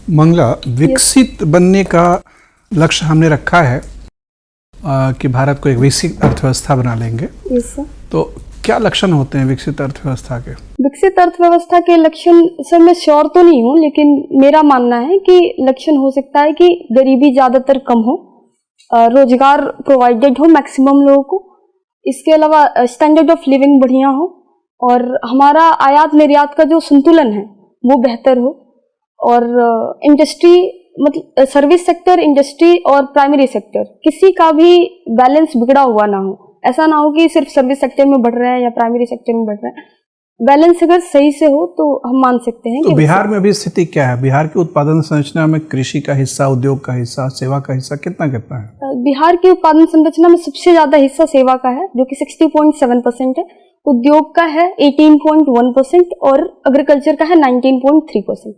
मंगला, विकसित बनने का लक्ष्य हमने रखा है कि भारत को एक विकसित अर्थव्यवस्था बना लेंगे। तो क्या लक्षण होते हैं विकसित अर्थव्यवस्था के? विकसित अर्थव्यवस्था के लक्षण सर मैं श्योर तो नहीं हूँ, लेकिन मेरा मानना है कि लक्षण हो सकता है कि गरीबी ज़्यादातर कम हो, रोजगार प्रोवाइडेड हो मैक्सिमम लोगों को, इसके अलावा स्टैंडर्ड ऑफ लिविंग बढ़िया हो और हमारा आयात निर्यात का जो संतुलन है वो बेहतर हो, और इंडस्ट्री मतलब सर्विस सेक्टर, इंडस्ट्री और प्राइमरी सेक्टर किसी का भी बैलेंस बिगड़ा हुआ ना हो। ऐसा ना हो कि सिर्फ सर्विस सेक्टर में बढ़ रहे हैं या प्राइमरी सेक्टर में बढ़ रहे हैं। बैलेंस अगर सही से हो तो हम मान सकते हैं। तो बिहार में अभी स्थिति क्या है? बिहार की उत्पादन संरचना में कृषि का हिस्सा, उद्योग का हिस्सा, सेवा का हिस्सा कितना है? बिहार की उत्पादन संरचना में सबसे ज्यादा हिस्सा सेवा का है जो कि 60.7% है, उद्योग का है 18.1% और एग्रीकल्चर का है 19.3%।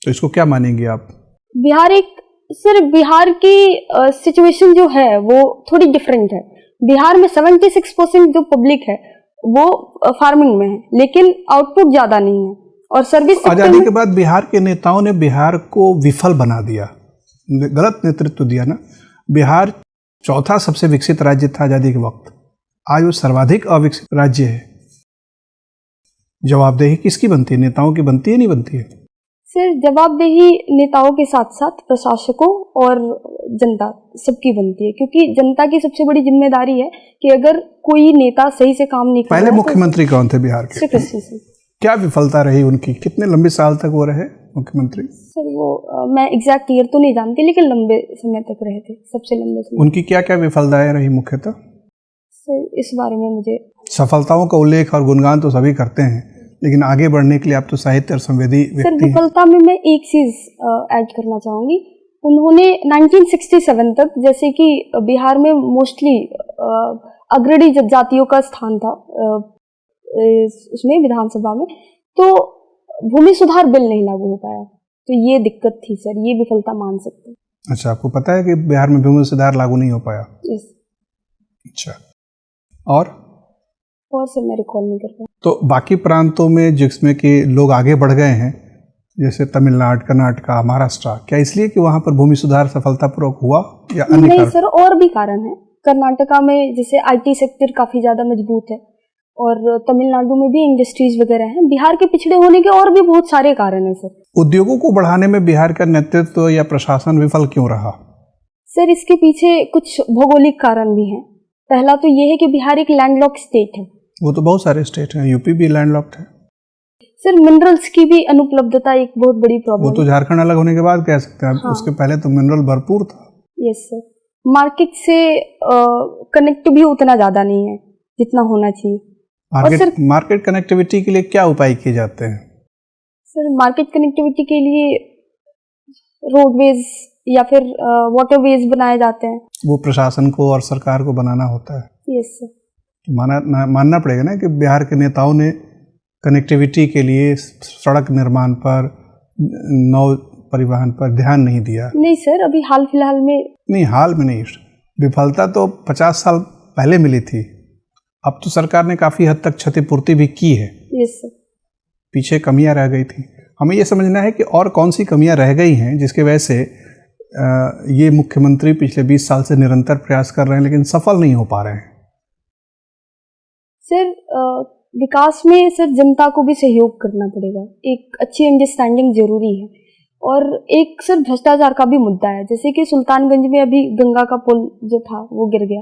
तो इसको क्या मानेंगे आप? बिहार की सिचुएशन जो है वो थोड़ी डिफरेंट है। बिहार में 76% जो पब्लिक है वो फार्मिंग में है, लेकिन आउटपुट ज्यादा नहीं है। और सर्विस आजादी के बाद बिहार के नेताओं ने बिहार को विफल बना दिया, गलत नेतृत्व दिया ना। बिहार चौथा सबसे विकसित राज्य था आजादी के वक्त, आज वो सर्वाधिक अविकसित राज्य है। जवाबदेही किसकी बनती है? नेताओं की बनती है, नहीं बनती है? सर जवाबदेही नेताओं के साथ साथ प्रशासकों और जनता सबकी बनती है, क्योंकि जनता की सबसे बड़ी जिम्मेदारी है कि अगर कोई नेता सही से काम नहीं कर रहा। पहले मुख्यमंत्री कौन थे बिहार के? श्री कृष्ण सिंह। क्या विफलता रही उनकी? कितने लंबे साल तक वो रहे मुख्यमंत्री? सर वो मैं एग्जैक्ट ईयर तो नहीं जानती, लेकिन लंबे समय तक रहे थे, सबसे लंबे समय। उनकी क्या क्या विफलताएं रही मुख्यतः? सर इस बारे में मुझे सफलताओं का उल्लेख और गुणगान तो सभी करते हैं, लेकिन आगे बढ़ने के लिए आप तो साहित्य और संवेदी व्यक्ति हैं। सर विफलता में मैं एक चीज ऐड करना चाहूंगी। उन्होंने 1967 तक, जैसे कि बिहार में मोस्टली अग्रणी जातियों का स्थान था उसमें विधानसभा में, तो भूमि सुधार बिल नहीं लागू हो पाया, तो ये दिक्कत थी सर, ये विफलता मान सकते हैं। अच्छा, आपको पता है कि बिहार में भूमि सुधार लागू नहीं हो पाया? यस। अच्छा, और सर मैं रिकॉल नहीं कर पाया। तो बाकी प्रांतों में जिसमें कि लोग आगे बढ़ गए हैं, जैसे तमिलनाडु, कर्नाटक, महाराष्ट्र, क्या इसलिए कि वहां पर भूमि सुधार सफलतापूर्वक हुआ या अन्य? नहीं सर, और भी कारण है। कर्नाटका में जैसे आईटी सेक्टर काफी ज्यादा मजबूत है और तमिलनाडु में भी इंडस्ट्रीज वगैरह हैं। बिहार के पिछड़े होने के और भी बहुत सारे कारण हैं सर। उद्योगों को बढ़ाने में बिहार का नेतृत्व या प्रशासन विफल क्यों रहा? सर इसके पीछे कुछ भौगोलिक कारण भी हैं। पहला तो ये है कि बिहार एक लैंडलॉक स्टेट है। वो तो बहुत सारे स्टेट हैं, यूपी भी लैंडलॉक्ड है। सर मिनरल्स की भी अनुपलब्धता एक बहुत बड़ी प्रॉब्लम है। वो तो झारखंड अलग होने के बाद कह सकते हैं। हाँ। उसके पहले तो मिनरल भरपूर था। Yes sir. मार्केट से कनेक्ट भी उतना ज्यादा नहीं है जितना होना चाहिए। मार्केट कनेक्टिविटी के लिए क्या उपाय किए जाते हैं? सर मार्केट कनेक्टिविटी के लिए रोडवेज या फिर वाटरवेज बनाए जाते हैं। वो प्रशासन को और सरकार को बनाना होता है। Yes sir. मानना पड़ेगा ना कि बिहार के नेताओं ने कनेक्टिविटी के लिए सड़क निर्माण पर, नौ परिवहन पर ध्यान नहीं दिया। नहीं सर, अभी हाल फिलहाल में नहीं। विफलता तो 50 साल पहले मिली थी, अब तो सरकार ने काफी हद तक क्षतिपूर्ति भी की है। Yes sir. पीछे कमियां रह गई थी। हमें ये समझना है कि और कौन सी कमियां रह गई हैं जिसकी वजह से ये मुख्यमंत्री पिछले 20 साल से निरंतर प्रयास कर रहे हैं लेकिन सफल नहीं हो पा रहे हैं। सर विकास में सर जनता को भी सहयोग करना पड़ेगा, एक अच्छी अंडरस्टैंडिंग जरूरी है। और एक सर भ्रष्टाचार का भी मुद्दा है, जैसे कि सुल्तानगंज में अभी गंगा का पुल जो था वो गिर गया,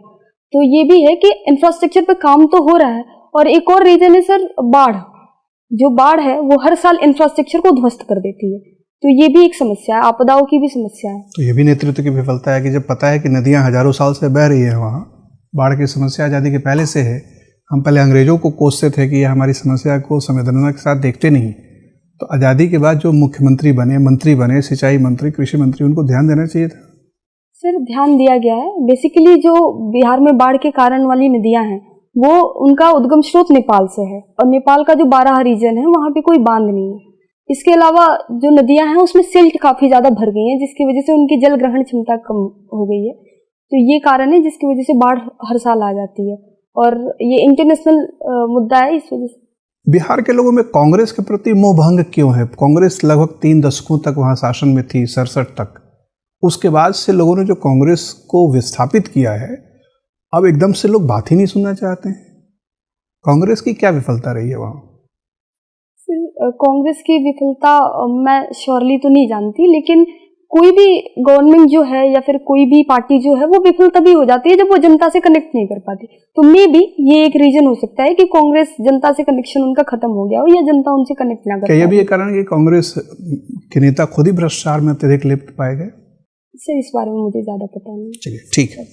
तो ये भी है कि इंफ्रास्ट्रक्चर पे काम तो हो रहा है। और एक और रीजन है सर बाढ़ है वो हर साल इंफ्रास्ट्रक्चर को ध्वस्त कर देती है, तो ये भी एक समस्या है, आपदाओं की भी समस्या है। तो ये भी नेतृत्व की विफलता है कि जब पता है कि नदियां हजारों साल से बह रही है, वहाँ बाढ़ की समस्या आज़ादी के पहले से है। हम पहले अंग्रेजों को कोसते थे कि ये हमारी समस्या को संवेदना के साथ देखते नहीं, तो आज़ादी के बाद जो मुख्यमंत्री बने, मंत्री बने, सिंचाई मंत्री, कृषि मंत्री, उनको ध्यान देना चाहिए था। सर ध्यान दिया गया है। बेसिकली जो बिहार में बाढ़ के कारण वाली नदियां हैं वो उनका उद्गम स्रोत नेपाल से है, और नेपाल का जो बाराहा रीजन है वहाँ पे कोई बांध नहीं है। इसके अलावा जो नदियां हैं उसमें सिल्ट काफी ज्यादा भर गई है, जिसकी वजह से उनकी जल ग्रहण क्षमता कम हो गई है। तो ये कारण है जिसकी वजह से बाढ़ हर साल आ जाती है, और ये इंटरनेशनल मुद्दा है इस वजह से। बिहार के लोगों में कांग्रेस के प्रति मोह भंग क्यों है? कांग्रेस लगभग 3 दशकों तक वहाँ शासन में थी, 67 तक। उसके बाद से लोगों ने जो कांग्रेस को विस्थापित किया है, अब एकदम से लोग बात ही नहीं सुनना चाहते हैं। कांग्रेस की क्या विफलता रही है वहाँ? कांग्रेस की विफलता मैं श्योरली तो नहीं जानती, लेकिन कोई भी गवर्नमेंट जो है या फिर कोई भी पार्टी जो है वो विफल तभी हो जाती है जब वो जनता से कनेक्ट नहीं कर पाती। तो मे बी ये एक रीजन हो सकता है कि कांग्रेस जनता से कनेक्शन उनका खत्म हो गया हो या जनता उनसे कनेक्ट ना कर पाए। क्या यह भी एक कारण है कि कांग्रेस के नेता खुद ही भ्रष्टाचार में अत्यधिक लिप्त पाए गए? सर इस बारे में मुझे ज्यादा पता नहीं। चलिए ठीक है।